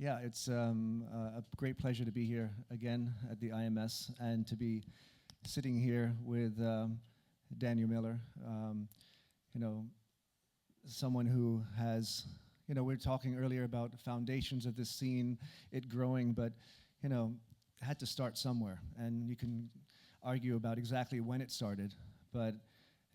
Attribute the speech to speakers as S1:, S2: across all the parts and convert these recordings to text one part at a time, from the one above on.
S1: Yeah, it's a great pleasure to be here again at the IMS and to be sitting here with Daniel Miller, you know, someone who has, you know, we were talking earlier about the foundations of this scene, it growing, but, you know, had to start somewhere. And you can argue about exactly when it started, but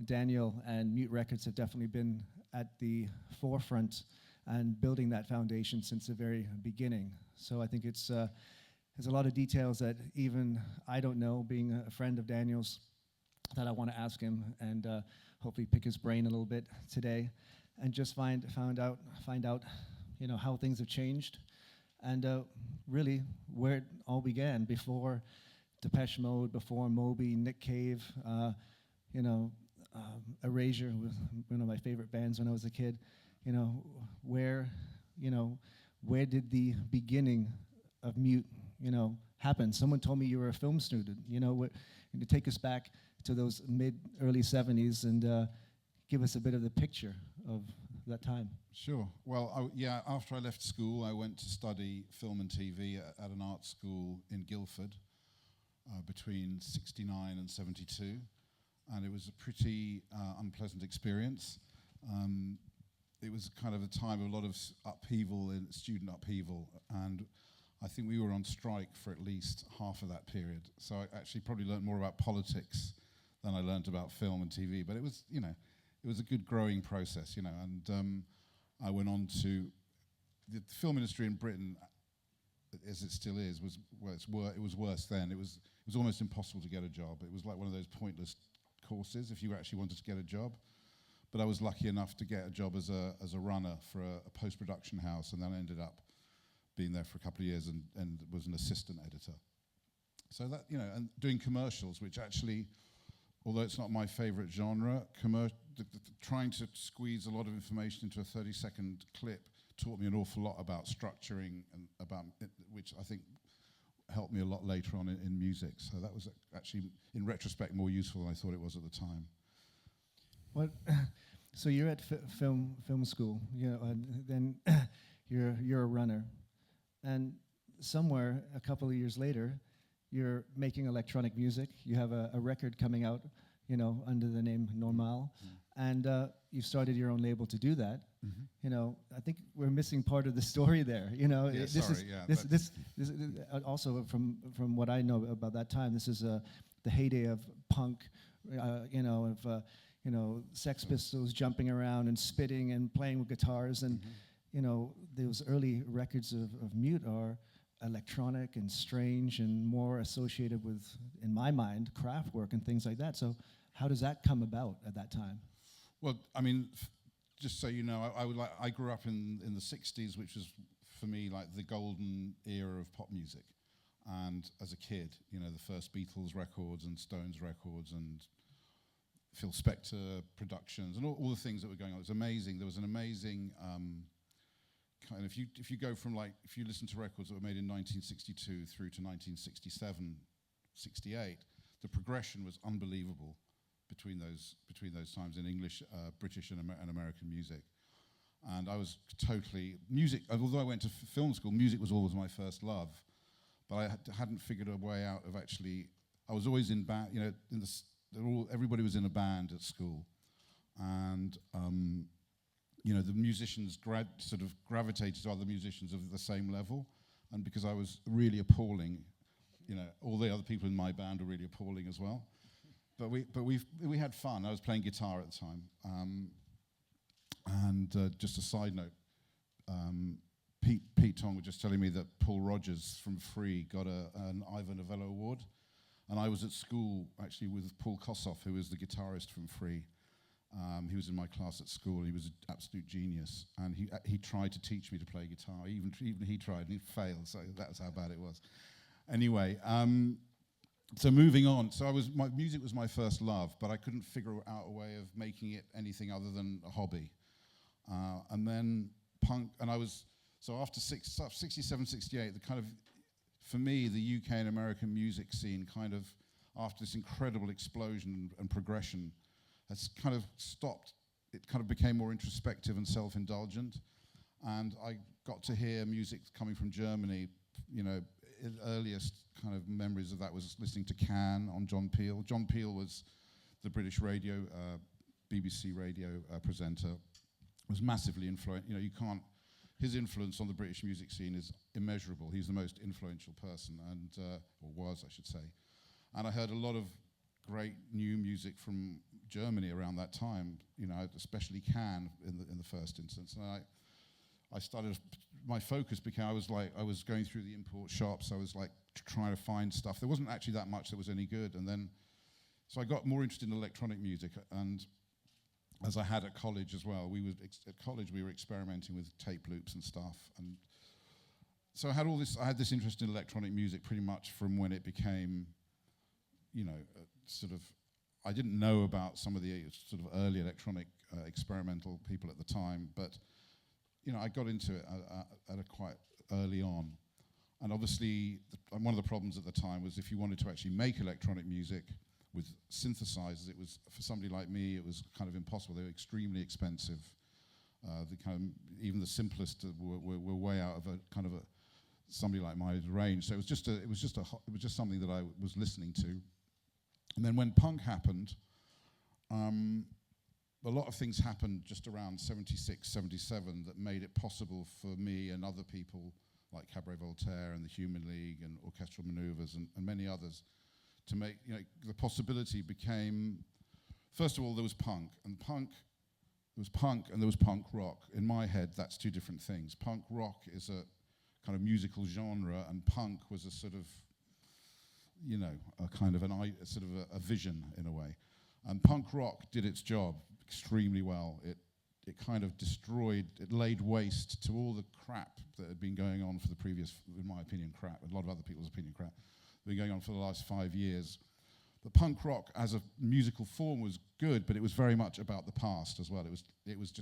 S1: Daniel and Mute Records have definitely been at the forefront and building that foundation since the very beginning. So I think it's there's a lot of details that even I don't know, being a friend of Daniel's, that I want to ask him and hopefully pick his brain a little bit today, and just find out, you know, how things have changed, and really where it all began before Depeche Mode, before Moby, Nick Cave, you know, Erasure was one of my favorite bands when I was a kid. You know, where did the beginning of Mute, you know, happen? Someone told me you were a film student. You know, to take us back to those early 70s and give us a bit of the picture of that time.
S2: Sure. Well, yeah, after I left school, I went to study film and TV at an art school in Guildford between 69 and 72. And it was a pretty unpleasant experience. It was kind of a time of a lot of upheaval, student upheaval, and I think we were on strike for at least half of that period. So I actually probably learned more about politics than I learned about film and TV. But it was, you know, it was a good growing process, you know. And I went on to the film industry in Britain, as it still is, it was worse then. It was almost impossible to get a job. It was like one of those pointless courses if you actually wanted to get a job. But I was lucky enough to get a job as a runner for a post-production house, and then I ended up being there for a couple of years and was an assistant editor. So that, you know, and doing commercials, which actually, although it's not my favorite genre, trying to squeeze a lot of information into a 30-second clip taught me an awful lot about structuring and about it, which I think helped me a lot later on in music. So that was actually, in retrospect, more useful than I thought it was at the time.
S1: What? So you're at film school, you know, and then you're a runner, and somewhere a couple of years later, you're making electronic music. You have a record coming out, you know, under the name Normal, and you've started your own label to do that. You know, I think we're missing part of the story there. You know,
S2: yeah,
S1: this also from what I know about that time, this is the heyday of punk, you know, of you know, Sex Pistols jumping around and spitting and playing with guitars, and you know, those early records of Mute are electronic and strange and more associated with, in my mind, craft work and things like that. So how does that come about at that time?
S2: Well, I mean, just so you know, I grew up in the 60s, which was, for me, like the golden era of pop music. And as a kid, you know, the first Beatles records and Stones records and Phil Spector productions and all the things that were going on. It was amazing. There was an amazing kind of, if you go from, like, if you listen to records that were made in 1962 through to 1967, 68, the progression was unbelievable between those times in English, British and American music. And I was totally, music, although I went to film school, music was always my first love, but I hadn't figured a way out of actually, I was always in band, you know, everybody was in a band at school, and you know, the musicians sort of gravitated to other musicians of the same level, and because I was really appalling, you know, all the other people in my band were really appalling as well. But we had fun. I was playing guitar at the time, and just a side note, Pete Tong was just telling me that Paul Rodgers from Free got an Ivor Novello Award. And I was at school, actually, with Paul Kossoff, who was the guitarist from Free. He was in my class at school. He was an absolute genius. And he tried to teach me to play guitar. Even he tried, and he failed, so that was how bad it was. Anyway, so moving on. So music was my first love, but I couldn't figure out a way of making it anything other than a hobby. And then punk, and so after 67, 68, the kind of, for me, the UK and American music scene kind of, after this incredible explosion and progression, has kind of stopped. It kind of became more introspective and self-indulgent. And I got to hear music coming from Germany. You know, earliest kind of memories of that was listening to Can on John Peel. John Peel was the British radio, BBC radio presenter. Was massively influential. You know, you can't. His influence on the British music scene is immeasurable. He's the most influential person, and or was, I should say. And I heard a lot of great new music from Germany around that time. You know, especially Can in the first instance. And I started. My focus became. I was going through the import shops. I was like trying to find stuff. There wasn't actually that much that was any good. And then, so I got more interested in electronic music, and as I had at college as well, at college we were experimenting with tape loops and stuff, and so I had this interest in electronic music pretty much from when it became, you know, sort of. I didn't know about some of the sort of early electronic experimental people at the time, but you know, I got into it at a quite early on, and obviously one of the problems at the time was if you wanted to actually make electronic music with synthesizers, it was, for somebody like me, it was kind of impossible. They were extremely expensive. Even the simplest were way out of a kind of somebody like my range. So it was just something that I was listening to. And then when punk happened, a lot of things happened just around 76, 77 that made it possible for me and other people like Cabaret Voltaire and the Human League and Orchestral Manoeuvres and many others to make, you know, the possibility became, first of all, there was punk, and there was punk rock. In my head, that's two different things. Punk rock is a kind of musical genre, and punk was a sort of, you know, a kind of a vision in a way. And punk rock did its job extremely well. It kind of destroyed, it laid waste to all the crap that had been going on for the previous, in my opinion, crap, a lot of other people's opinion, crap, been going on for the last 5 years. The punk rock as a musical form was good, but it was very much about the past as well. It was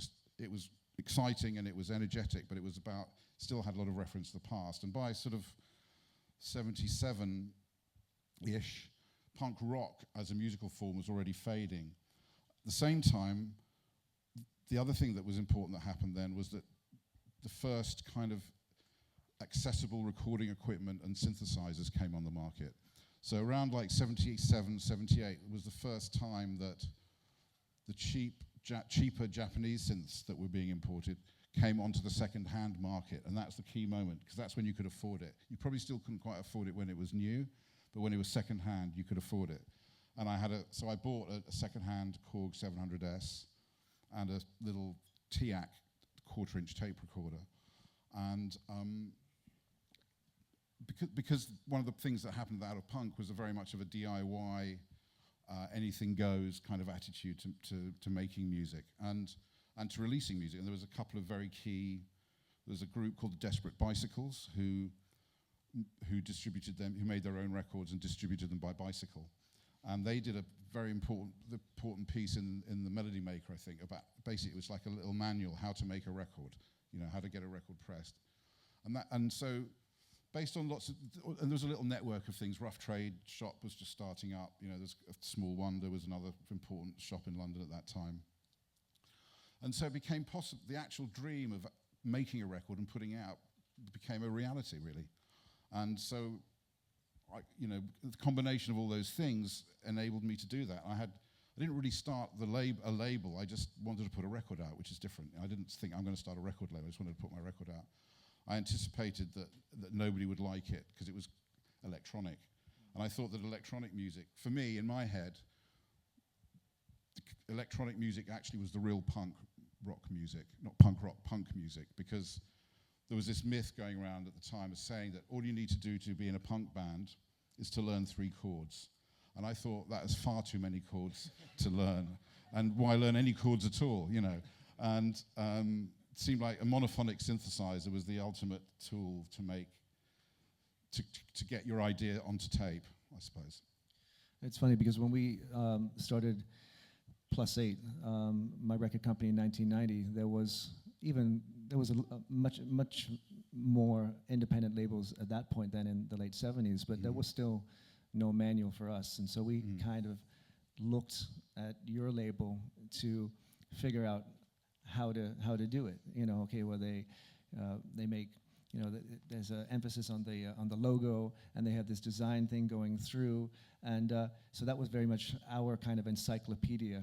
S2: exciting and it was energetic, but it was about, still had a lot of reference to the past. And by sort of 77-ish, punk rock as a musical form was already fading. At the same time, the other thing that was important that happened then was that the first kind of accessible recording equipment and synthesizers came on the market. So around like 77, 78 was the first time that the cheaper Japanese synths that were being imported came onto the second-hand market, and that's the key moment, because that's when you could afford it. You probably still couldn't quite afford it when it was new, but when it was second-hand, you could afford it. And so I bought a second-hand Korg 700S and a little TIAC quarter-inch tape recorder. And because one of the things that happened out of punk was very much of a DIY, anything goes kind of attitude to making music and to releasing music. And there was a couple of very key. There's a group called the Desperate Bicycles who distributed them, who made their own records and distributed them by Bicycle. And they did a very important piece in the Melody Maker, I think, about basically it was like a little manual how to make a record, you know, how to get a record pressed. And so based on and there was a little network of things. Rough Trade shop was just starting up. You know, there's a Small Wonder was another important shop in London at that time. And so it became possible, the actual dream of making a record and putting it out became a reality, really. And so, you know, the combination of all those things enabled me to do that. I didn't really start a label. I just wanted to put a record out, which is different. I didn't think I'm going to start a record label. I just wanted to put my record out. I anticipated that nobody would like it because it was electronic. And I thought that electronic music, for me, in my head, electronic music actually was the real punk rock music, not punk rock, punk music, because there was this myth going around at the time of saying that all you need to do to be in a punk band is to learn 3 chords. And I thought that is far too many chords to learn. And why learn any chords at all, you know? And it seemed like a monophonic synthesizer was the ultimate tool to get your idea onto tape, I suppose. It's
S1: funny because when we started +8, my record company in 1990, there was a much more independent labels at that point than in the late 70s, but there was still no manual for us, and so we kind of looked at your label to figure out how to do it. You know, okay, well they make, there's an emphasis on the logo, and they have this design thing going through, and so that was very much our kind of encyclopedia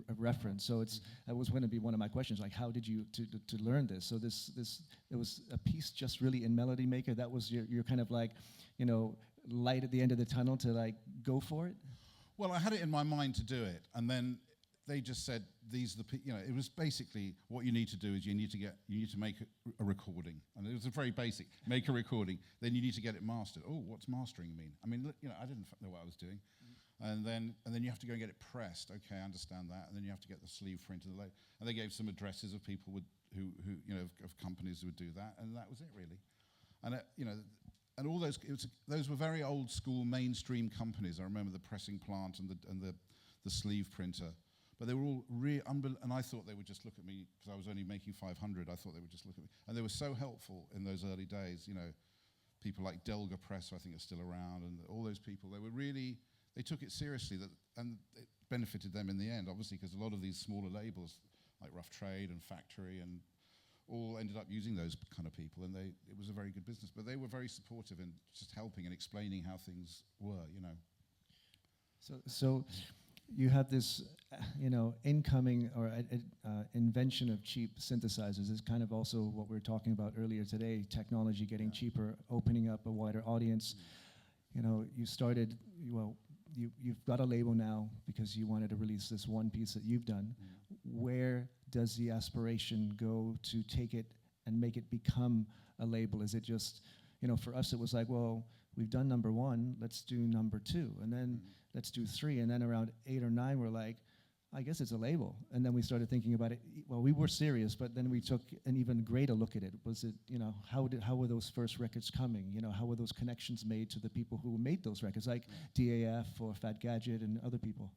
S1: of reference. So that was going to be one of my questions, like how did you to learn this? So this it was a piece just really in Melody Maker. That was your kind of like, light at the end of the tunnel to like go for it.
S2: Well, I had it in my mind to do it, and then they just said these are the it was basically what you need to do is you need to make a recording, and it was a very basic make a recording. Then you need to get it mastered. Oh, what's mastering mean? I mean, I didn't know what I was doing, and then you have to go and get it pressed. Okay, I understand that, and then you have to get the sleeve printed, and they gave some addresses of people who of companies who would do that, and that was it really, and and all those were very old school mainstream companies. I remember the pressing plant and the sleeve printer. But they were all and I thought they would just look at me, because I was only making 500, I thought they would just look at me. And they were so helpful in those early days, people like Delga Press, who I think are still around, and all those people, they took it seriously, and it benefited them in the end, obviously, because a lot of these smaller labels, like Rough Trade and Factory, and all ended up using those kind of people, and it was a very good business. But they were very supportive in just helping and explaining how things were,
S1: So you have this, incoming or invention of cheap synthesizers is kind of also what we were talking about earlier today, technology getting cheaper, opening up a wider audience. You started, you've got a label now because you wanted to release this one piece that you've done. Where does the aspiration go to take it and make it become a label? Is it just, for us it was like, well, we've done number 1, let's do number 2, and then let's do 3, and then around 8 or 9 we're like, I guess it's a label. And then we started thinking about it. Well, we were serious, but then we took an even greater look at it. Was it, how were those first records coming? How were those connections made to the people who made those records, like DAF or Fad Gadget and other people?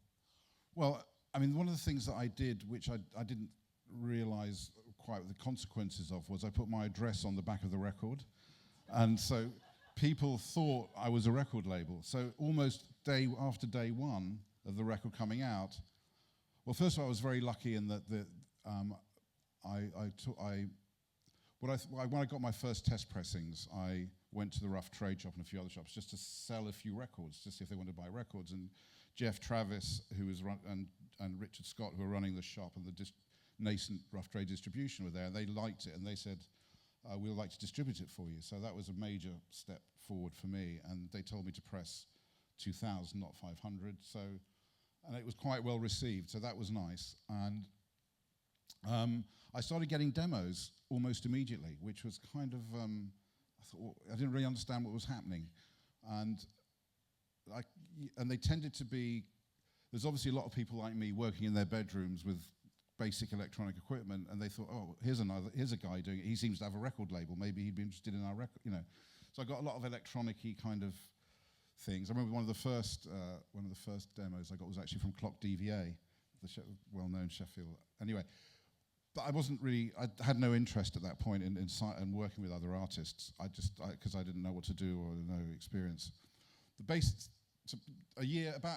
S2: Well, I mean, one of the things that I did, which I didn't realize quite the consequences of, was I put my address on the back of the record. And so people thought I was a record label. So almost after day 1 of the record coming out, well, first of all, I was very lucky in that when I got my first test pressings, I went to the Rough Trade shop and a few other shops just to sell a few records, to see if they wanted to buy records. And Jeff Travis, who was and Richard Scott, who were running the shop and the nascent Rough Trade distribution, were there, and they liked it, and they said, we'd like to distribute it for you. So that was a major step forward for me, and they told me to press 2,000, not 500. So, and it was quite well received, so that was nice. And I started getting demos almost immediately, which was kind of, I thought, I didn't really understand what was happening. And they tended to be, there's obviously a lot of people like me working in their bedrooms with basic electronic equipment, and they thought, oh, here's a guy doing it. He seems to have a record label. Maybe he'd be interested in our record, So I got a lot of electronic-y kind of things. I remember one of the first demos I got was actually from Clock DVA, the well-known Sheffield. Anyway, but I wasn't really. I had no interest at that point in working with other artists. Because I didn't know what to do or no experience. About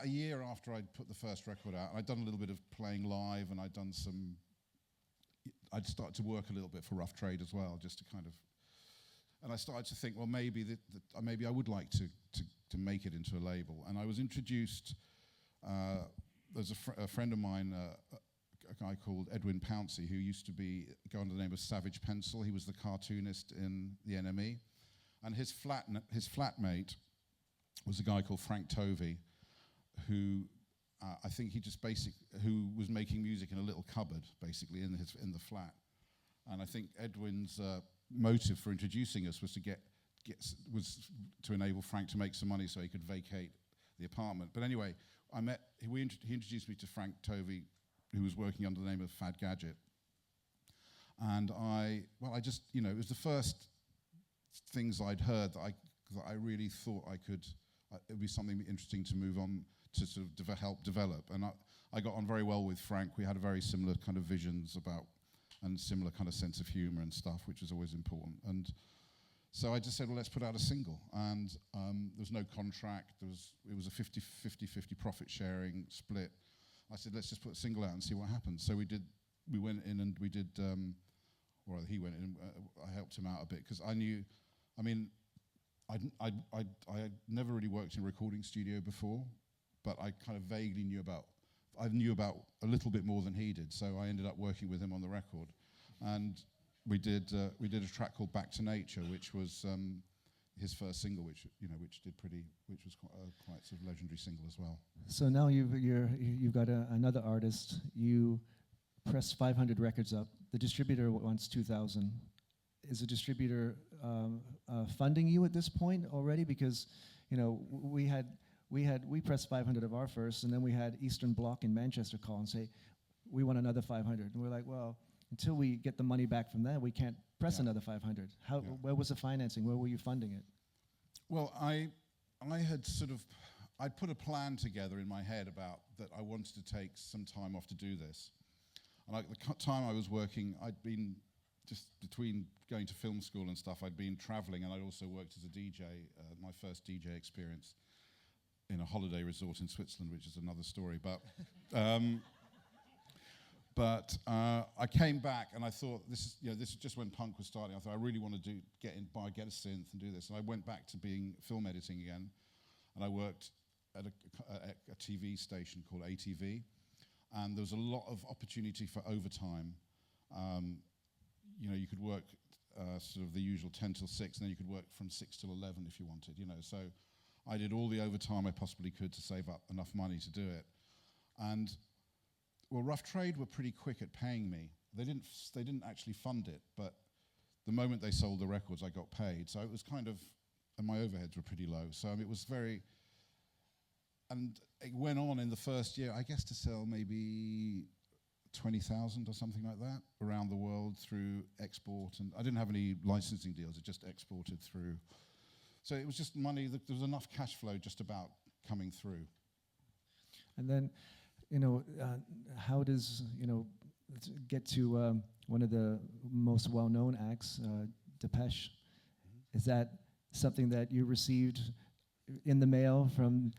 S2: a year after I'd put the first record out, I'd done a little bit of playing live, and I'd started to work a little bit for Rough Trade as well, just to kind of, and I started to think, well, maybe maybe I would like to make it into a label. And I was introduced, there's a friend of mine, a guy called Edwin Pouncey, who used to go under the name of Savage Pencil. He was the cartoonist in the NME, and his flatmate was a guy called Frank Tovey, who I think who was making music in a little cupboard, basically in the flat. And I think Edwin's motive for introducing us was to enable Frank to make some money so he could vacate the apartment. But anyway, he introduced me to Frank Tovey, who was working under the name of Fad Gadget. And it was the first things I'd heard that I really thought it would be something interesting to move on to sort of help develop. And I got on very well with Frank. We had a very similar kind of visions about, and similar kind of sense of humor and stuff, which is always important. And so I just said, well, let's put out a single. And there was no contract. It was a 50-50 profit sharing split. I said, let's just put a single out and see what happens. So we went in and we did or he went in. I helped him out a bit because I knew. I mean, I had never really worked in a recording studio before, but I kind of vaguely knew about. I knew about a little bit more than he did, so I ended up working with him on the record, and we did a track called "Back to Nature," which was his first single, which was quite sort of legendary single as well.
S1: So now you've got another artist. You pressed 500 records up. The distributor wants 2,000. Is the distributor funding you at this point already? Because we pressed 500 of our first, and then we had Eastern Bloc in Manchester call and say, we want another 500. And we're like, well, until we get the money back from that, we can't press another 500. Where was the financing? Where were you funding it?
S2: Well, I had I'd put a plan together in my head about that I wanted to take some time off to do this. And like the time I was working, I'd been just between going to film school and stuff, I'd been traveling, and I'd also worked as a DJ, my first DJ experience in a holiday resort in Switzerland, which is another story. But I came back and I thought, this is just when punk was starting. I thought I really want to get a synth and do this. And I went back to being film editing again, and I worked at a TV station called ATV, and there was a lot of opportunity for overtime. You could work sort of the usual 10 till 6, and then you could work from 6 till 11 if you wanted. So I did all the overtime I possibly could to save up enough money to do it, and. Well, Rough Trade were pretty quick at paying me. They didn't actually fund it, but the moment they sold the records, I got paid. So it was kind of, and my overheads were pretty low. So it was very, and it went on in the first year, I guess, to sell maybe 20,000 or something like that around the world through export. And I didn't have any licensing deals, it just exported through. So it was just money, there was enough cash flow just about coming through.
S1: And then, how does, get to one of the most well-known acts, Depeche? Is that something that you received in the mail from,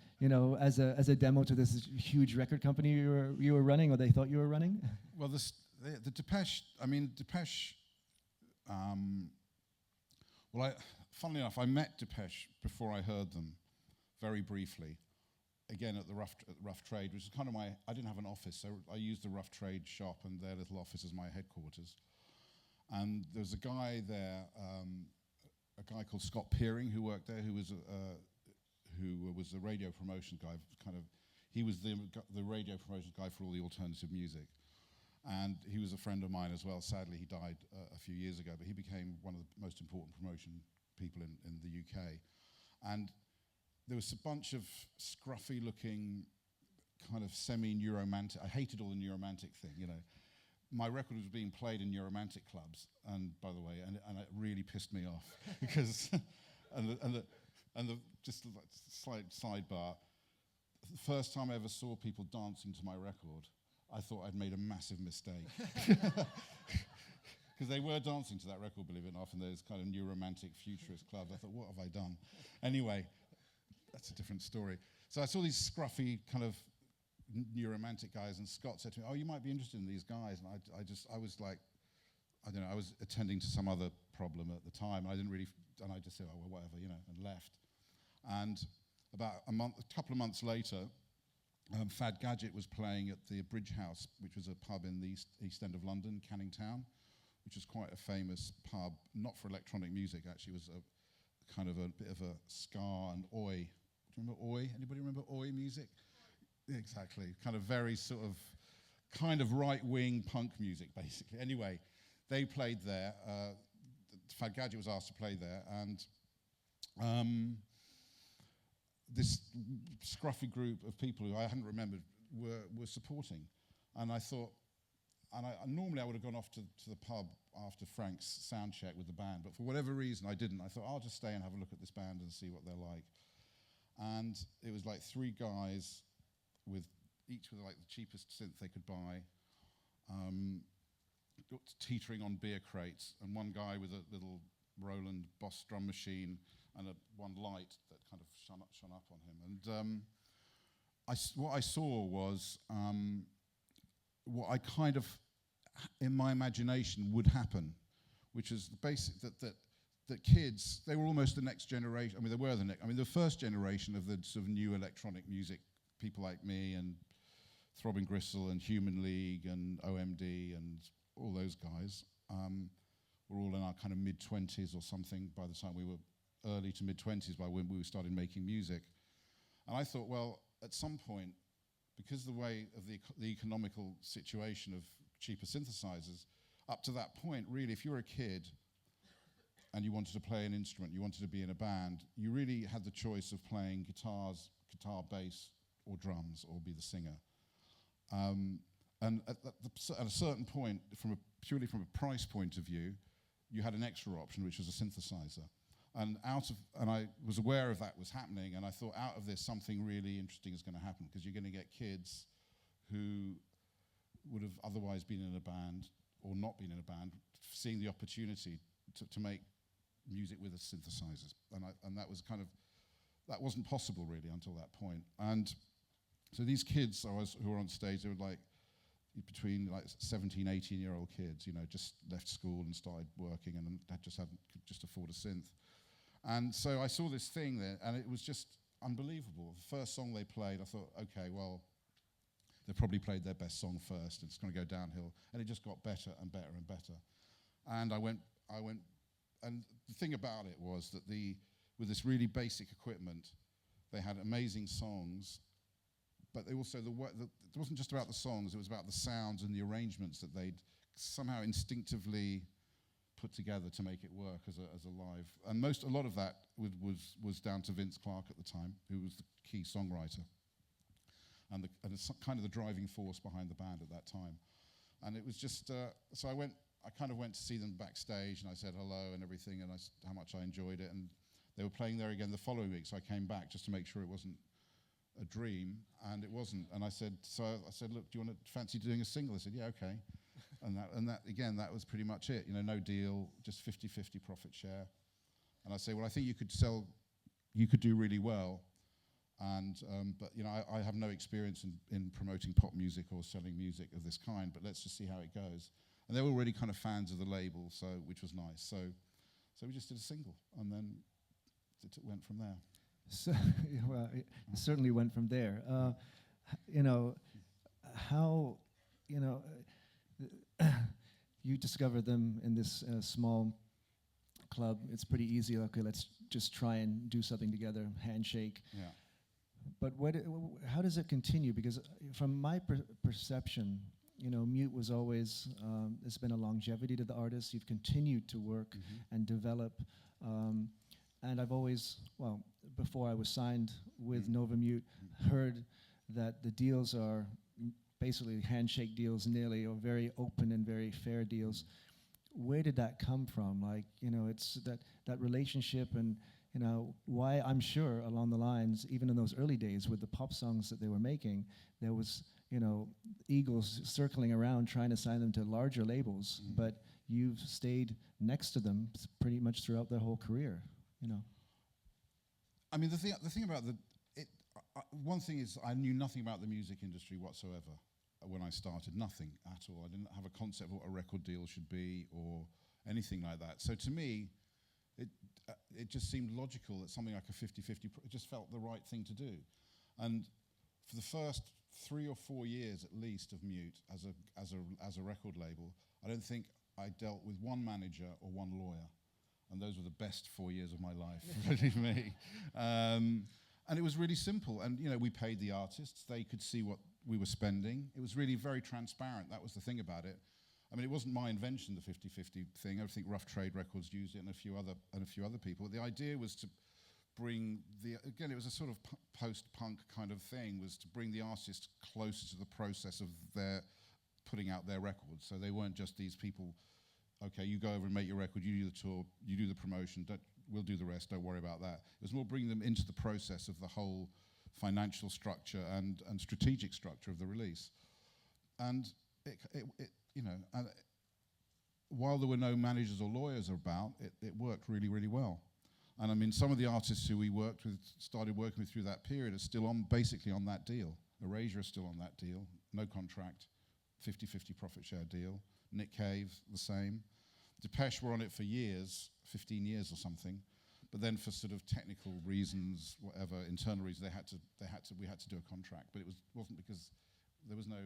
S1: as a demo to this huge record company you were running, or they thought you were running?
S2: Well, the Depeche, funnily enough, I met Depeche before I heard them, very briefly. Again, at the Rough Trade, which is kind of I didn't have an office, so I used the Rough Trade shop and their little office as my headquarters. And there was a guy there, a guy called Scott Peering, who worked there, who was a radio promotion guy. He was the radio promotion guy for all the alternative music. And he was a friend of mine as well. Sadly, he died a few years ago, but he became one of the most important promotion people in the UK. And there was a bunch of scruffy-looking, kind of semi-neuromantic. I hated all the neuromantic thing, My record was being played in neuromantic clubs, and by the way, and it really pissed me off because, just a slight sidebar. The first time I ever saw people dancing to my record, I thought I'd made a massive mistake. Because they were dancing to that record, believe it or not, in those kind of neuromantic futurist clubs. I thought, what have I done? Anyway. That's a different story. So I saw these scruffy kind of neuromantic guys, and Scott said to me, "Oh, you might be interested in these guys." And I was like, I don't know, I was attending to some other problem at the time. And I just said, "Oh, well, whatever," and left. And about a couple of months later, Fad Gadget was playing at the Bridge House, which was a pub in the east end of London, Canning Town, which is quite a famous pub, not for electronic music, actually. It was a kind of a bit of a ska and oi. Do you remember oi? Anybody remember oi music? Yeah, exactly. Kind of very kind of right-wing punk music, basically. Anyway, they played there. Fad Gadget was asked to play there, and this scruffy group of people who I hadn't remembered were supporting. And I thought, normally I would have gone off to the pub after Frank's sound check with the band, but for whatever reason I didn't. I thought, I'll just stay and have a look at this band and see what they're like. And it was like three guys each with like the cheapest synth they could buy, teetering on beer crates, and one guy with a little Roland Boss drum machine and one light that kind of shone up on him. And what I saw was what I kind of, in my imagination, would happen, which is the basic that kids, they were almost the next generation. I mean, they were the first generation of the sort of new electronic music, people like me and Throbbing Gristle and Human League and OMD and all those guys. We're all in our kind of mid-20s or something by the time we were early to mid-20s by when we started making music. And I thought, well, at some point, because the way of the economical situation of cheaper synthesizers, up to that point, really, if you were a kid and you wanted to play an instrument, you wanted to be in a band, you really had the choice of playing guitar, bass, or drums, or be the singer. And at a certain point, purely from a price point of view, you had an extra option, which was a synthesizer. And I was aware of that was happening, and I thought, out of this, something really interesting is going to happen, because you're going to get kids who would have otherwise been in a band or not been in a band, seeing the opportunity to make music with the synthesizers. And that was that wasn't possible really until that point. And so these kids who were on stage, they were like between like 17, 18-year-old kids, just left school and started working and could just afford a synth. And so I saw this thing there, and it was just unbelievable. The first song they played, I thought, okay, well, they probably played their best song first, and it's going to go downhill. And it just got better and better and better. And I went, and the thing about it was that with this really basic equipment, they had amazing songs, but they also, it wasn't just about the songs, it was about the sounds and the arrangements that they'd somehow instinctively put together to make it work as a live. And a lot of that was down to Vince Clarke at the time, who was the key songwriter. And it's kind of the driving force behind the band at that time. And it was just, so I kind of went to see them backstage, and I said hello and everything, and how much I enjoyed it. And they were playing there again the following week, so I came back just to make sure it wasn't a dream, and it wasn't. And I said, look, do you want to fancy doing a single? I said, yeah, okay. and that again, that was pretty much it. No deal, just 50-50 profit share. And I say, well, I think you could do really well. And but I have no experience in promoting pop music or selling music of this kind, but let's just see how it goes. And they were already kind of fans of the label, which was nice. So we just did a single, and then it went from there.
S1: So, well, it certainly went from there. How, you discovered them in this small club. It's pretty easy. Okay, let's just try and do something together. Handshake.
S2: Yeah.
S1: But how does it continue? Because from my perception, Mute was always, there's been a longevity to the artist. You've continued to work and develop. And I've always, before I was signed with Novamute, heard that the deals are basically handshake deals nearly, or very open and very fair deals. Where did that come from? It's that relationship, and why I'm sure along the lines, even in those early days with the pop songs that they were making, there was, eagles circling around trying to sign them to larger labels, but you've stayed next to them pretty much throughout their whole career,
S2: I mean, the thing about one thing is I knew nothing about the music industry whatsoever when I started, nothing at all. I didn't have a concept of what a record deal should be or anything like that. So to me, it just seemed logical that something like a 50-50, it just felt the right thing to do. And for the first 3 or 4 years at least of Mute as a record label, I don't think I dealt with one manager or one lawyer. And those were the best 4 years of my life, believe me. And it was really simple. And, we paid the artists. They could see what we were spending. It was really very transparent. That was the thing about it. I mean, it wasn't my invention, the 50-50 thing. I think Rough Trade Records used it, and a few other people. The idea was to bring again, it was a sort of post-punk kind of thing, was to bring the artist closer to the process of their putting out their records. So they weren't just these people, okay, you go over and make your record, you do the tour, you do the promotion, we'll do the rest, don't worry about that. It was more bringing them into the process of the whole financial structure and strategic structure of the release. And while there were no managers or lawyers about, it worked really, really well. And I mean, some of the artists who we started working with through that period are still basically on that deal. Erasure is still on that deal, no contract, 50-50 profit share deal. Nick Cave, the same. Depeche were on it for years, 15 years or something, but then for sort of technical reasons, whatever, internal reasons, we had to do a contract. But wasn't because there was no.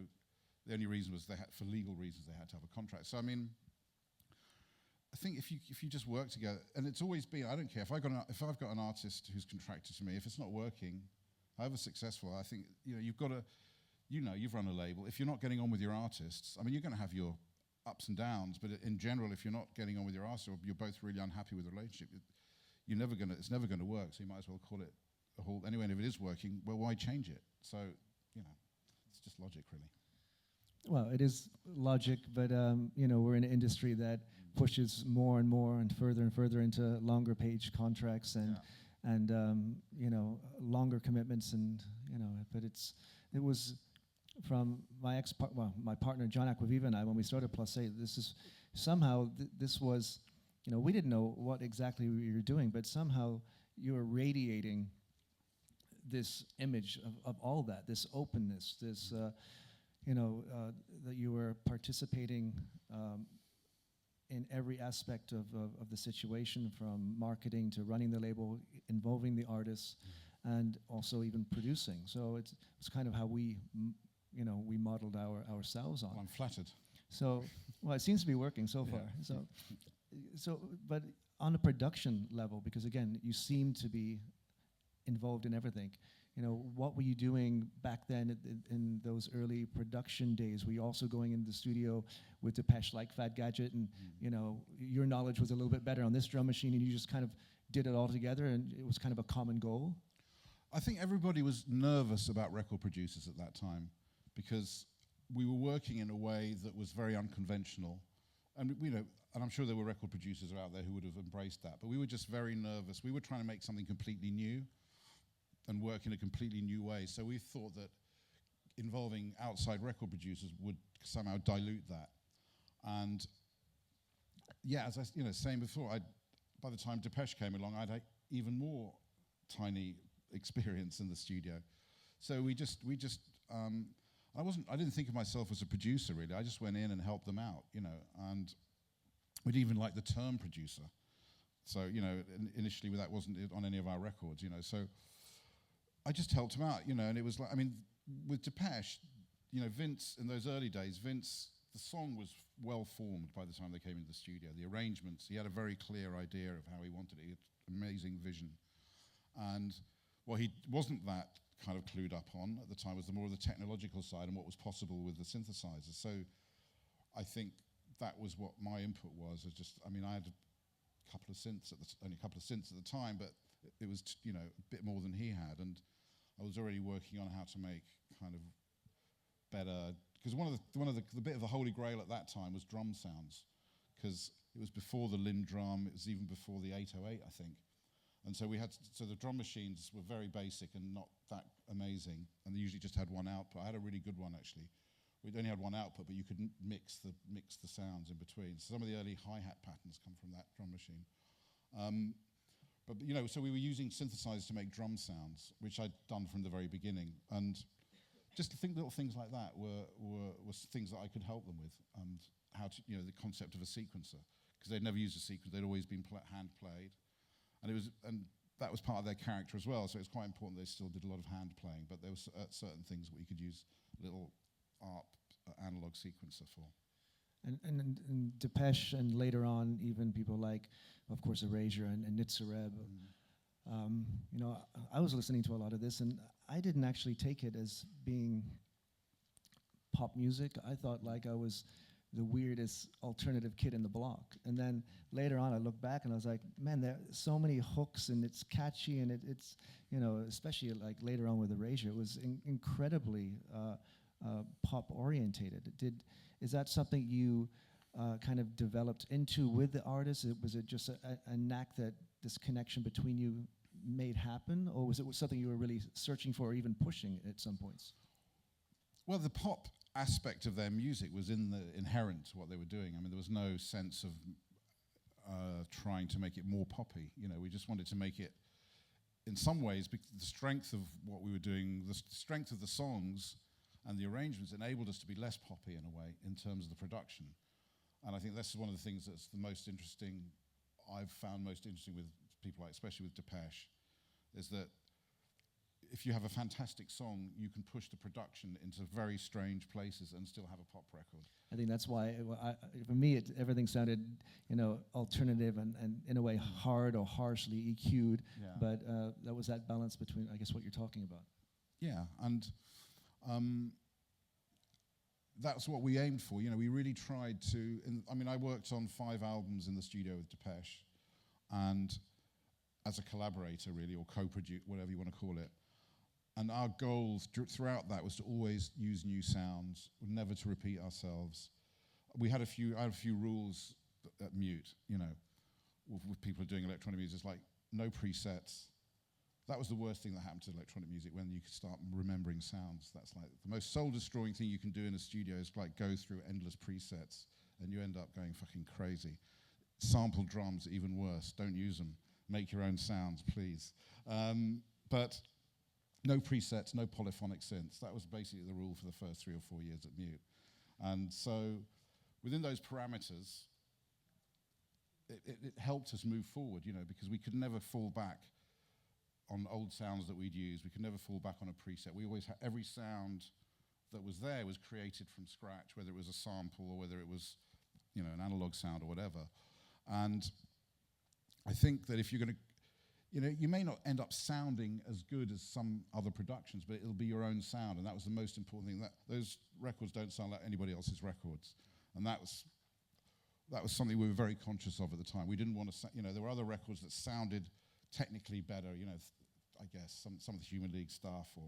S2: The only reason was for legal reasons they had to have a contract. So I mean, I think if you just work together, and it's always been, I don't care if I've got an artist who's contracted to me, if it's not working, however successful, I think you've got to, you've run a label. If you're not getting on with your artists, I mean, you're going to have your ups and downs, but in general, if you're not getting on with your artist, or you're both really unhappy with the relationship, it's never going to work. So you might as well call it a halt anyway. And if it is working, well, why change it? So it's just logic, really.
S1: Well, it is logic, but we're in an industry that pushes more and more and further into longer page contracts and longer commitments, and but it was from my my partner John Acquaviva and I, when we started Plus 8, this is somehow this was, we didn't know what exactly we were doing, but somehow you were radiating this image of all that, this openness, this that you were participating in every aspect of the situation, from marketing to running the label, involving the artists, and also even producing. So it's kind of how we modeled ourselves on.
S2: Well, I'm flattered.
S1: So, it seems to be working so far. So, but on a production level, because again, you seem to be involved in everything. What were you doing back then in those early production days? Were you also going into the studio with Depeche, like Fad Gadget, and your knowledge was a little bit better on this drum machine, and you just kind of did it all together, and it was kind of a common goal?
S2: I think everybody was nervous about record producers at that time, because we were working in a way that was very unconventional, and and I'm sure there were record producers out there who would have embraced that, but we were just very nervous. We were trying to make something completely new and work in a completely new way. So we thought that involving outside record producers would somehow dilute that. And as I saying before, by the time Depeche came along, I'd had even more tiny experience in the studio. So I didn't think of myself as a producer really. I just went in and helped them out, and we'd even like the term producer. So initially that wasn't on any of our records, so I just helped him out, and it was like, with Depeche, Vince, in those early days, the song was well formed by the time they came into the studio. The arrangements, he had a very clear idea of how he wanted it. He had amazing vision. And what he wasn't that kind of clued up on at the time was the more of the technological side and what was possible with the synthesizers. So I think that was what my input was. I had a couple of synths only a couple of synths at the time, but it was a bit more than he had, and I was already working on how to make kind of better, because one of the bit of the holy grail at that time was drum sounds, because it was before the Limb drum, it was even before the 808, I think, and so the drum machines were very basic and not that amazing, and they usually just had one output. I had a really good one actually. We only had one output, but you could mix the sounds in between. So some of the early hi-hat patterns come from that drum machine. But so we were using synthesizers to make drum sounds, which I'd done from the very beginning, and just to think little things like that were things that I could help them with, and how to the concept of a sequencer, because they'd never used a sequencer; they'd always been hand played, and that was part of their character as well. So it's quite important they still did a lot of hand playing, but there were certain things that you could use little ARP analog sequencer for.
S1: And Depeche, and later on, even people like, of course, Erasure and Nitzareb. I was listening to a lot of this, and I didn't actually take it as being pop music. I thought like I was the weirdest alternative kid in the block. And then later on, I look back and I was like, man, there are so many hooks, and it's catchy, and it's especially like later on with Erasure, it was incredibly pop orientated. Is that something you kind of developed into with the artist? Was it just a knack that this connection between you made happen, or was it something you were really searching for or even pushing at some points?
S2: Well, the pop aspect of their music was inherent to what they were doing. There was no sense of trying to make it more poppy. We just wanted to make it, in some ways, the strength of what we were doing, the strength of the songs and the arrangements enabled us to be less poppy in a way in terms of the production. And I think this is one of the things that's the most interesting, I've found most interesting with people like, especially with Depeche, is that if you have a fantastic song, you can push the production into very strange places and still have a pop record.
S1: I think that's why, for me, everything sounded, alternative and in a way hard or harshly EQ'd.
S2: Yeah.
S1: But that was that balance between, I guess, what you're talking about.
S2: Yeah, and that's what we aimed for. We really tried to. I worked on 5 albums in the studio with Depeche, and as a collaborator, really, or co-produce, whatever you want to call it. And our goals throughout that was to always use new sounds, never to repeat ourselves. I had a few rules at Mute, with people doing electronic music. It's like no presets. That was the worst thing that happened to electronic music, when you could start remembering sounds. That's like the most soul-destroying thing you can do in a studio, is like go through endless presets, and you end up going fucking crazy. Sample drums, even worse. Don't use them. Make your own sounds, please. But no presets, no polyphonic synths. That was basically the rule for the first 3 or 4 years at Mute. And so within those parameters, it helped us move forward, because we could never fall back on old sounds that we'd used. We could never fall back on a preset. We always had every sound that was there was created from scratch, whether it was a sample or whether it was, an analog sound or whatever. And I think that if you're going to, you may not end up sounding as good as some other productions, but it'll be your own sound, and that was the most important thing. That those records don't sound like anybody else's records, and that was something we were very conscious of at the time. We didn't want to, there were other records that sounded technically better. I guess some of the Human League stuff, or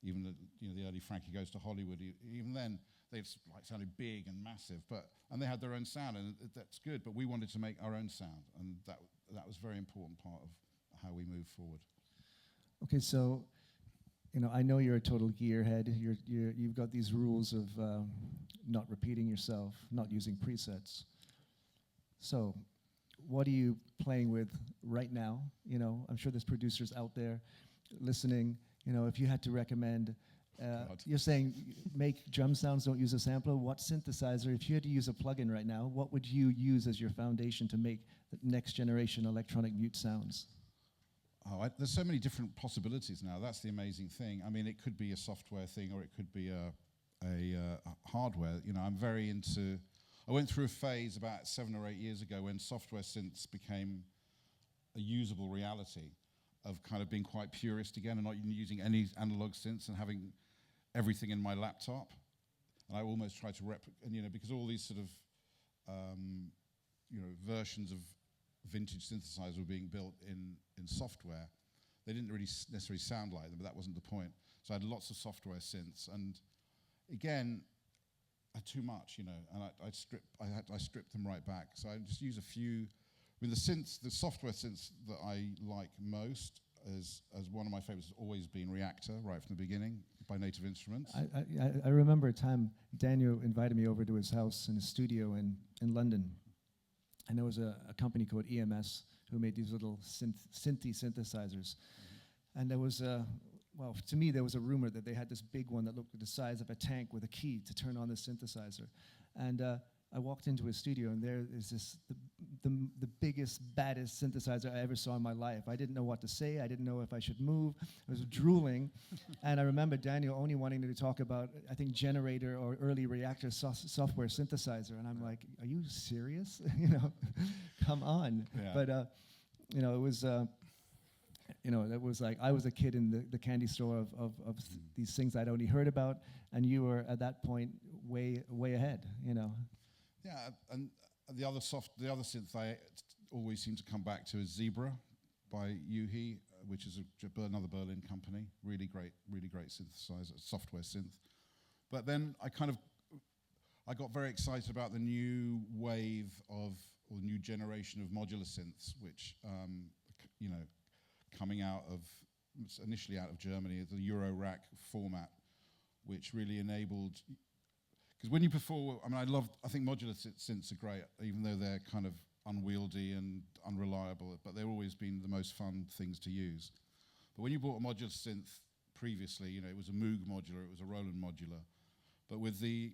S2: even the early Frankie Goes to Hollywood. Even then, they sounded big and massive, and they had their own sound, and that's good. But we wanted to make our own sound, and that was a very important part of how we move forward.
S1: Okay, so I know you're a total gearhead. You've got these rules of not repeating yourself, not using presets. So, what are you playing with right now? I'm sure there's producers out there listening. If you had to recommend, you're saying make drum sounds, don't use a sampler. What synthesizer? If you had to use a plugin right now, what would you use as your foundation to make the next generation electronic Mute sounds?
S2: There's so many different possibilities now. That's the amazing thing. It could be a software thing, or it could be a hardware. I'm very into. I went through a phase about 7 or 8 years ago when software synths became a usable reality, of kind of being quite purist again and not even using any analog synths and having everything in my laptop. And I almost tried to replicate, because all these sort of versions of vintage synthesizers were being built in software. They didn't really necessarily sound like them, but that wasn't the point. So I had lots of software synths, and again, too much, and I stripped them right back. So I just use a few. The software synths that I like most, as one of my favorites, has always been Reactor, right from the beginning, by Native Instruments.
S1: I remember a time Daniel invited me over to his house in his studio in London. And there was a company called EMS who made these little synthy synthesizers. Mm-hmm. And there was to me, there was a rumor that they had this big one that looked like the size of a tank with a key to turn on the synthesizer. And I walked into his studio, and there is the biggest, baddest synthesizer I ever saw in my life. I didn't know what to say. I didn't know if I should move. I was drooling. And I remember Daniel only wanting to talk about, I think, Generator or early Reactor software synthesizer. And I'm like, are you serious? Come on.
S2: Yeah.
S1: But, it was... it was like I was a kid in the candy store of these things I'd only heard about, and you were at that point way ahead,
S2: Yeah, and the other synth I always seem to come back to is Zebra by Yuhi, which is another Berlin company. Really great synthesizer, software synth. But then I got very excited about the new wave or new generation of modular synths, which coming initially out of Germany, the Euro rack format, which really enabled, because when you perform, I think modular synths are great, even though they're kind of unwieldy and unreliable, but they've always been the most fun things to use. But when you bought a modular synth previously, it was a Moog modular, it was a Roland modular, But with there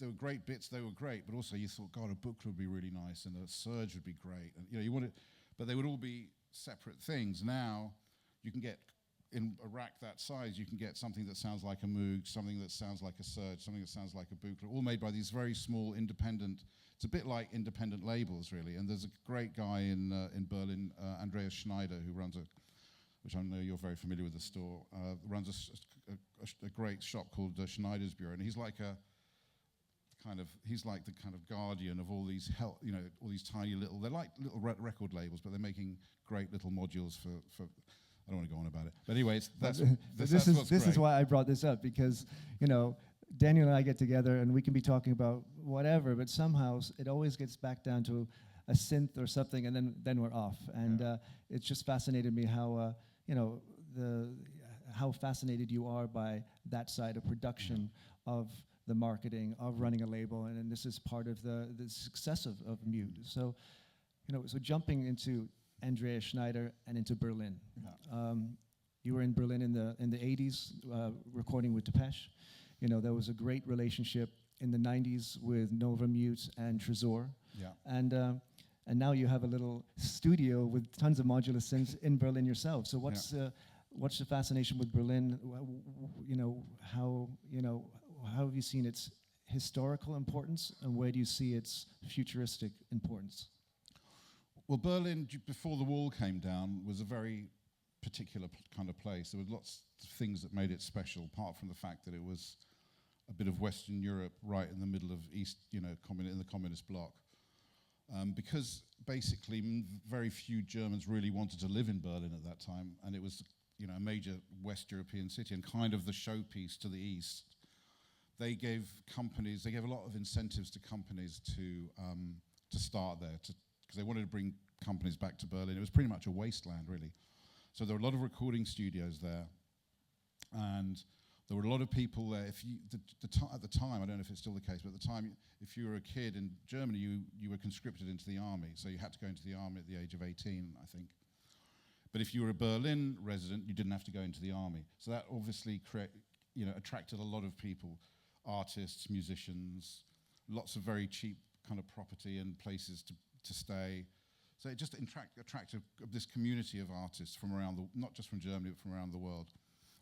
S2: were great bits. They were great, but also you thought, God, a booklet would be really nice, and a surge would be great, and you wanted, but they would all be separate things. Now you can get in a rack that size, you can get something that sounds like a Moog, something that sounds like a surge, something that sounds like a booklet, all made by these very small independent. It's a bit like independent labels, really. And there's a great guy in Berlin, Andreas Schneider, who runs which I know you're very familiar with the store, runs a great shop called Schneider's Bureau, and he's like the kind of guardian of all these all these tiny little. They're like little record labels, but they're making great little modules for. I don't want to go on about it, but anyways,
S1: this is why I brought this up, because Daniel and I get together and we can be talking about whatever, but somehow it always gets back down to a synth or something, and then we're off. And it's just fascinated me how how fascinated you are by that side of production, of the marketing, of running a label, and this is part of the success of Mute. So, so jumping into Andreas Schneider and into Berlin. Yeah. You were in Berlin in the 80s, recording with Depeche. There was a great relationship in the 90s with Novamute and Tresor.
S2: Yeah.
S1: And now you have a little studio with tons of modular synths in Berlin yourself. So what's the fascination with Berlin? How have you seen its historical importance, and where do you see its futuristic importance?
S2: Well, Berlin, before the wall came down, was a very particular kind of place. There were lots of things that made it special, apart from the fact that it was a bit of Western Europe right in the middle of East, in the communist bloc. Because basically very few Germans really wanted to live in Berlin at that time, and it was a major West European city and kind of the showpiece to the East. They gave a lot of incentives to companies to start there, because they wanted to bring companies back to Berlin. It was pretty much a wasteland, really. So there were a lot of recording studios there, and there were a lot of people there. At the time, I don't know if it's still the case, but at the time, if you were a kid in Germany, you were conscripted into the army. So you had to go into the army at the age of 18, I think. But if you were a Berlin resident, you didn't have to go into the army. So that obviously attracted a lot of people, artists, musicians, lots of very cheap kind of property and places to stay. So it just attracted this community of artists from around not just from Germany, but from around the world.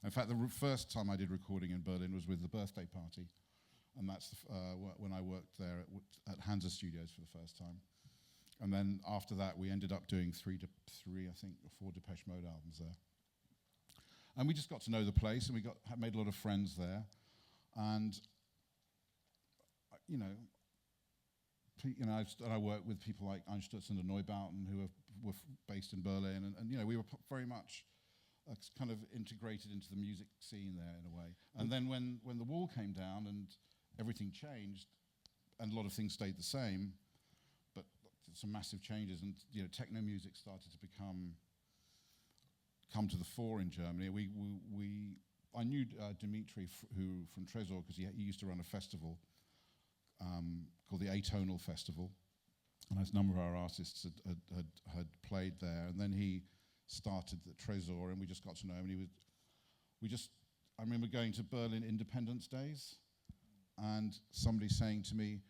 S2: In fact, the first time I did recording in Berlin was with the Birthday Party, and that's when I worked there at Hansa Studios for the first time. And then after that, we ended up doing three, I think, or 4 Depeche Mode albums there. And we just got to know the place, and we made a lot of friends there. And I worked with people like Einstürzen and Neubauten, who were based in Berlin, and we were very much kind of integrated into the music scene there in a way. And then when the wall came down and everything changed, and a lot of things stayed the same, but some massive changes, and techno music started to come to the fore in Germany. I knew Dimitri from Tresor, because he used to run a festival called the Atonal Festival, and a number of our artists had played there. And then he started the Tresor, and we just got to know him. And I remember going to Berlin Independence Days, and somebody saying to me,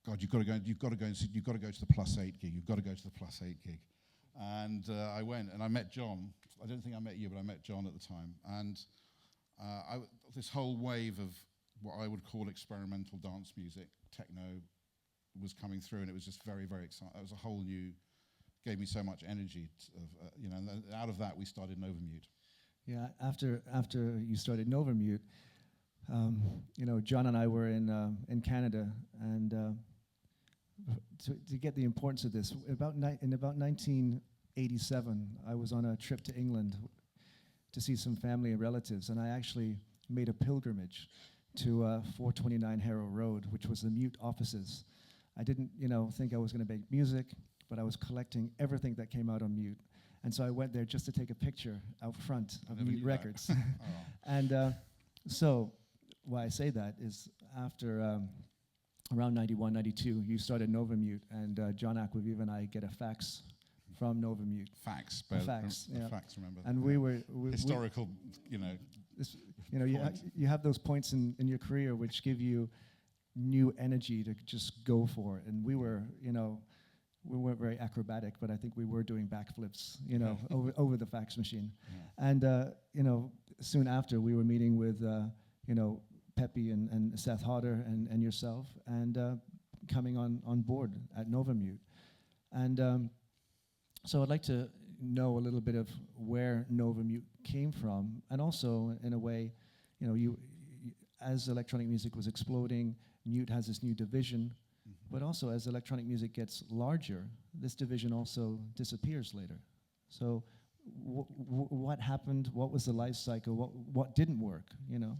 S2: "God, you've got to go to the Plus 8 gig. You've got to go to the Plus 8 gig." And I went, and I met John. I don't think I met you, but I met John at the time. And this whole wave of what I would call experimental dance music, techno, was coming through, and it was just very, very exciting. It was a whole new, gave me so much energy, and then out of that we started Novamute.
S1: Yeah, after you started Novamute, John and I were in Canada, and to get the importance of this, in about 1987, I was on a trip to England to see some family and relatives, and I actually made a pilgrimage to 429 Harrow Road, which was the Mute offices. I didn't, think I was going to make music, but I was collecting everything that came out on Mute. And so I went there just to take a picture out front of Mute Records. Oh. And so why I say that is after around 91, 92, you started Novamute, and John Aquaviva and I get a fax from Novamute.
S2: Fax,
S1: fax, yeah.
S2: Fax, remember.
S1: And we
S2: historical,
S1: this, you know, you have those points in your career which give you new energy to just go for it. And we were, you know, we weren't very acrobatic, but I think we were doing backflips, you know, over the fax machine. Yeah. And, you know, soon after we were meeting with, you know, Peppy and Seth Hodder and yourself, and coming on board at Novamute. And so I'd like to know a little bit of where Novamute came from, and also, in a way, you know, as electronic music was exploding, Mute has this new division, but also as electronic music gets larger, this division also disappears later. So what happened? What was the life cycle? What didn't work, you know?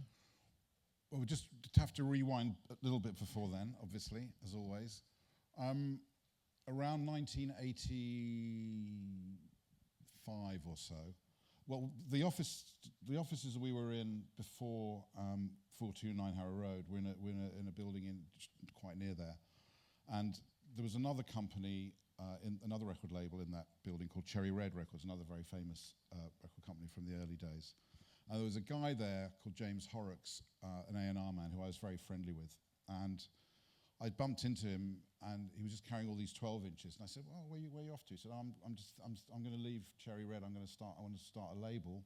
S2: Well, we just have to rewind a little bit before then, obviously, as always. Around 1985 or so, well, the offices we were in before 429 Harrow Road, we're in a building quite near there, and there was another company, in another record label in that building called Cherry Red Records, another very famous record company from the early days. And there was a guy there called James Horrocks, an A&R man who I was very friendly with, and I bumped into him, and he was just carrying all these 12 inches. And I said, "Well, where are you off to?" He said, I'm going to leave Cherry Red. I want to start a label,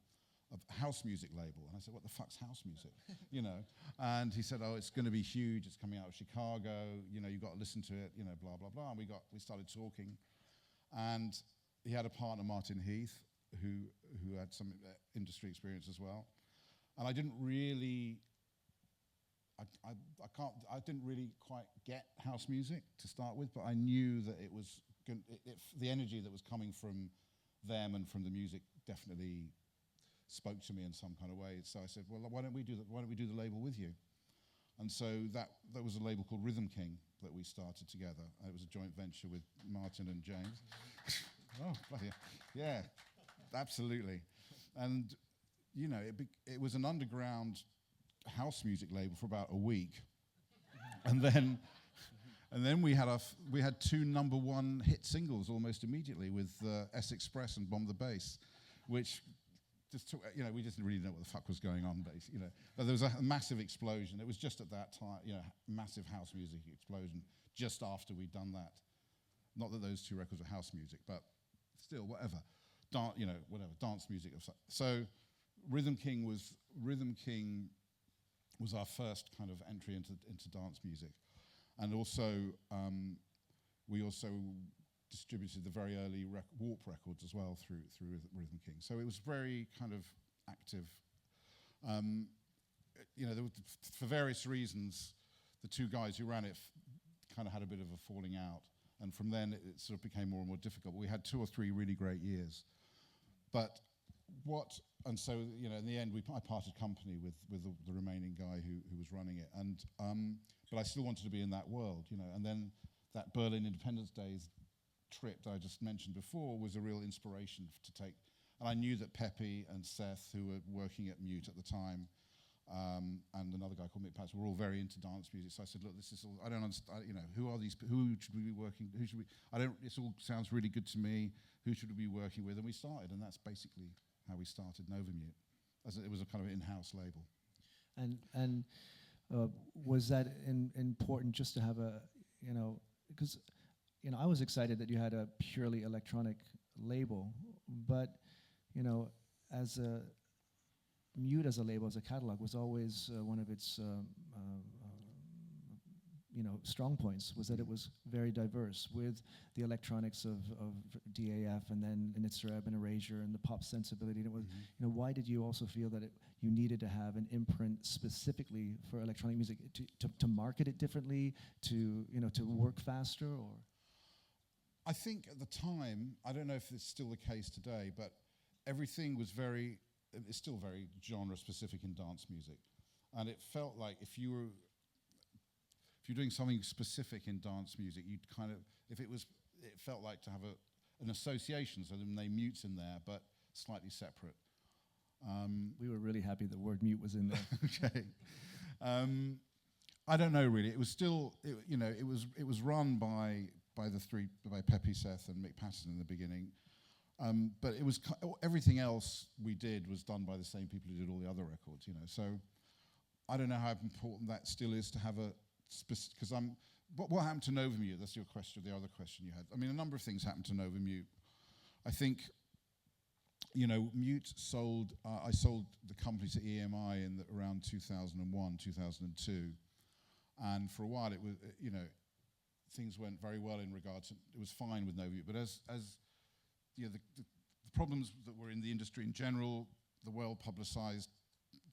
S2: a house music label." And I said, "What the fuck's house music?" You know. And he said, "Oh, it's going to be huge. It's coming out of Chicago. You know, you've got to listen to it. You know, blah blah blah." And we started talking, and he had a partner, Martin Heath, who had some industry experience as well. And I didn't really. I didn't really quite get house music to start with, but I knew that it was the energy that was coming from them and from the music definitely spoke to me in some kind of way. So I said, "Well, why don't we do the label with you?" And so that was a label called Rhythm King that we started together. It was a joint venture with Martin and James. Oh, bloody hell. Yeah, absolutely. And you know, it was an underground house music label for about a week, and then we had two #1 hit singles almost immediately with S Express and Bomb the Bass, which just took, you know, we just didn't really know what the fuck was going on, basically, you know. But there was a massive explosion. It was just at that time, you know, massive house music explosion just after we'd done that. Not that those two records were house music, but still, whatever, dance music or something. So Rhythm King was our first kind of entry into dance music. And also, we also distributed the very early Warp records as well through Rhythm King. So it was very kind of active. You know, for various reasons, the two guys who ran it kind of had a bit of a falling out. And from then, it sort of became more and more difficult. But we had 2 or 3 really great years. And so, you know, in the end, I parted company with the remaining guy who was running it, and but I still wanted to be in that world, you know. And then that Berlin Independence Days trip that I just mentioned before was a real inspiration to take. And I knew that Peppy and Seth, who were working at Mute at the time, and another guy called Mick Patch, were all very into dance music. So I said, "Look, this is all. I don't understand. You know, who are these? Who should we be working? Who should we? I don't. This all sounds really good to me. Who should we be working with?" And we started, and that's basically how we started Novamute, as it was a kind of in-house label.
S1: And was that important just to have a, you know, because, you know, I was excited that you had a purely electronic label, but, you know, as a Mute as a label, as a catalog, was always one of its you know, strong points, was that it was very diverse with the electronics of DAF, and then Initzreb and Erasure and the pop sensibility. And it was, you know, why did you also feel that you needed to have an imprint specifically for electronic music to market it differently, to, you know, to work faster? Or
S2: I think at the time, I don't know if it's still the case today, but everything was it's still very genre specific in dance music, and it felt like if you're doing something specific in dance music, you'd kind of, it felt like to have an association, so then they Mutes in there, but slightly separate.
S1: We were really happy the word Mute was in there.
S2: Okay. I don't know really. It was still, you know, it was run by Peppy, Seth, and Mick Patterson in the beginning, But it was everything else we did was done by the same people who did all the other records, you know. So I don't know how important that still is to have a specific, because what happened to Novamute? That's your question, the other question you had. I mean, a number of things happened to Novamute. I think, you know, Mute sold, I sold the company to EMI in around 2001, 2002. And for a while it was, you know, things went very well in regards to, it was fine with Novamute. But as you know, the problems that were in the industry in general, the well-publicized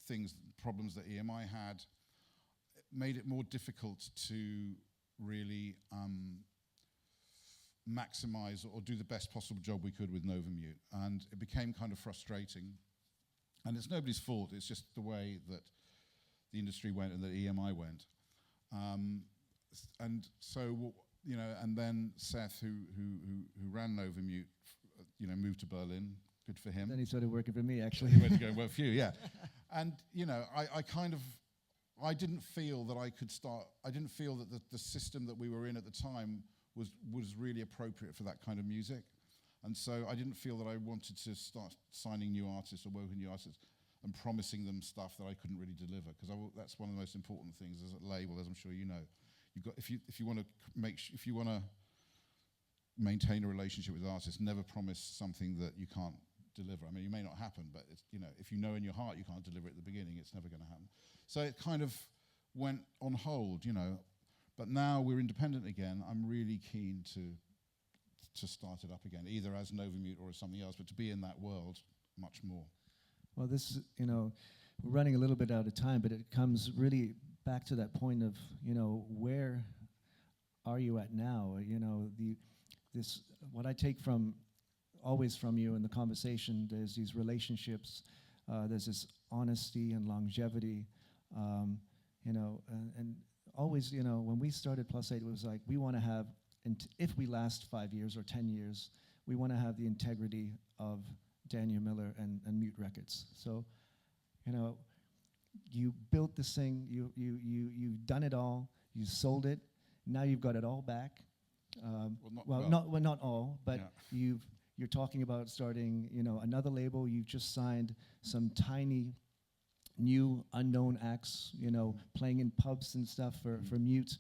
S2: things, problems that EMI had, made it more difficult to really maximize or do the best possible job we could with Novamute. And it became kind of frustrating. And it's nobody's fault, it's just the way that the industry went and that EMI went. And so, you know, and then Seth, who ran Novamute, you know, moved to Berlin. Good for him.
S1: Then he started working for me, actually.
S2: He went to go and work for you, yeah. And, you know, I didn't feel that I could start, I didn't feel that the system that we were in at the time was really appropriate for that kind of music. And so I didn't feel that I wanted to start signing new artists or working with new artists and promising them stuff that I couldn't really deliver, because that's one of the most important things as a label, as I'm sure you know. You've got, if you want to maintain a relationship with artists, never promise something that you can't deliver. I mean, it may not happen, but it's, you know, if you know in your heart you can't deliver it at the beginning, it's never going to happen. So it kind of went on hold, you know. But now we're independent again. I'm really keen to start it up again, either as Novamute or as something else, but to be in that world much more.
S1: Well, this, you know, we're running a little bit out of time, but it comes really back to that point of, you know, where are you at now? You know, what I take always from you in the conversation, there's these relationships, there's this honesty and longevity, you know, and always, you know, when we started Plus 8, it was like, we want to have, if we last 5 years or 10 years, we want to have the integrity of Daniel Miller and Mute Records. So, you know, you built this thing, you've done it all, you sold it, now you've got it all back. Not all, but yeah. You're talking about starting, you know, another label. You've just signed some tiny new unknown acts, you know, playing in pubs and stuff for Mute,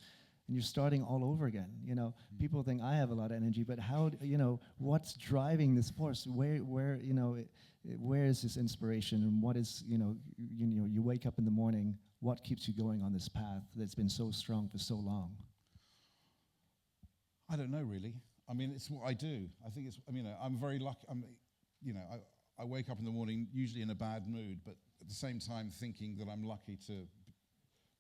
S1: and you're starting all over again. You know, people think I have a lot of energy, but how, you know, what's driving this force? Where you know, where is this inspiration, and what is, you know, you wake up in the morning, what keeps you going on this path that's been so strong for so long?
S2: I don't know, really. I mean, it's what I do. I think it's, I mean, I'm very lucky. You know, I wake up in the morning usually in a bad mood, but at the same time thinking that I'm lucky to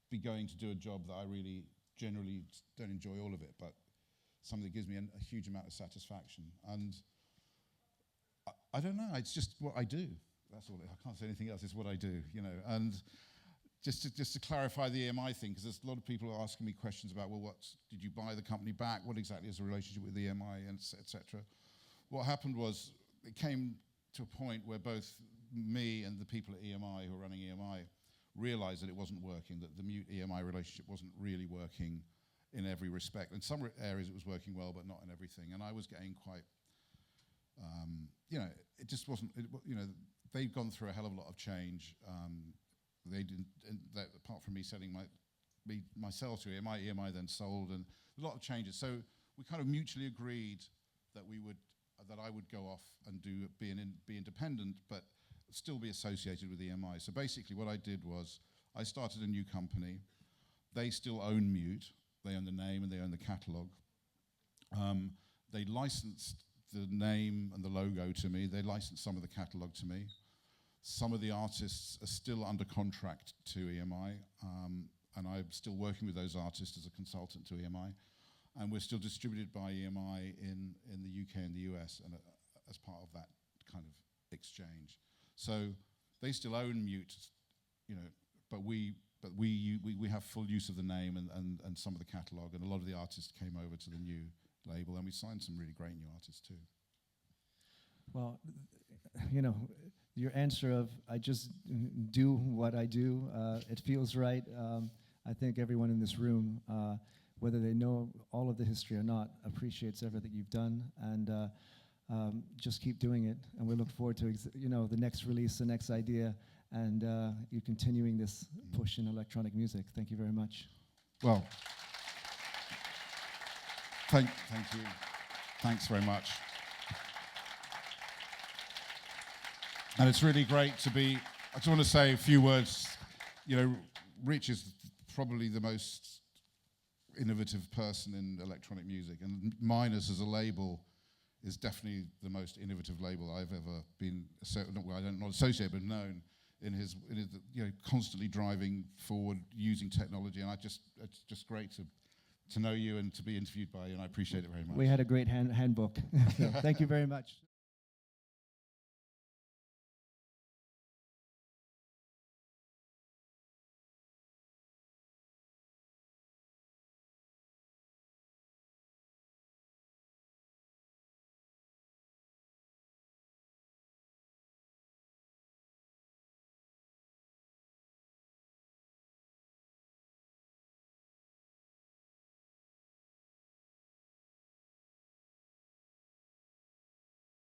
S2: be going to do a job that I really generally don't enjoy all of it, but something that gives me a huge amount of satisfaction. And I don't know, it's just what I do. That's all. I can't say anything else. It's what I do, you know. And just to clarify the EMI thing, because there's a lot of people asking me questions about, well, did you buy the company back? What exactly is the relationship with EMI, and et cetera? What happened was, it came to a point where both me and the people at EMI who are running EMI realized that it wasn't working, that the Mute EMI relationship wasn't really working in every respect. In some areas it was working well, but not in everything. And I was getting quite, you know, it just wasn't, you know, they'd gone through a hell of a lot of change. They didn't, apart from me selling myself to EMI then sold, and a lot of changes. So we kind of mutually agreed that that I would go off and be independent, but still be associated with EMI. So basically what I did was, I started a new company. They still own Mute. They own the name and they own the catalog. They licensed the name and the logo to me. They licensed some of the catalog to me. Some of the artists are still under contract to EMI, and I'm still working with those artists as a consultant to EMI. And we're still distributed by EMI in the UK and the US, and as part of that kind of exchange. So they still own Mute, you know, but we have full use of the name and some of the catalog, and a lot of the artists came over to the new label, and we signed some really great new artists too.
S1: Well, you know, your answer of, I just do what I do, it feels right. I think everyone in this room, whether they know all of the history or not, appreciates everything you've done. And just keep doing it, and we look forward to the next release, the next idea, and you continuing this push in electronic music. Thank you very much.
S2: Well, thank you. Thanks very much. And it's really great to be. I just want to say a few words. Rich is probably the most innovative person in electronic music, and M-nus as a label is definitely the most innovative label I've ever been. Not associated, but known in his constantly driving forward, using technology, and it's just great to know you and to be interviewed by you, and I appreciate it very much.
S1: We had a great handbook. So thank you very much.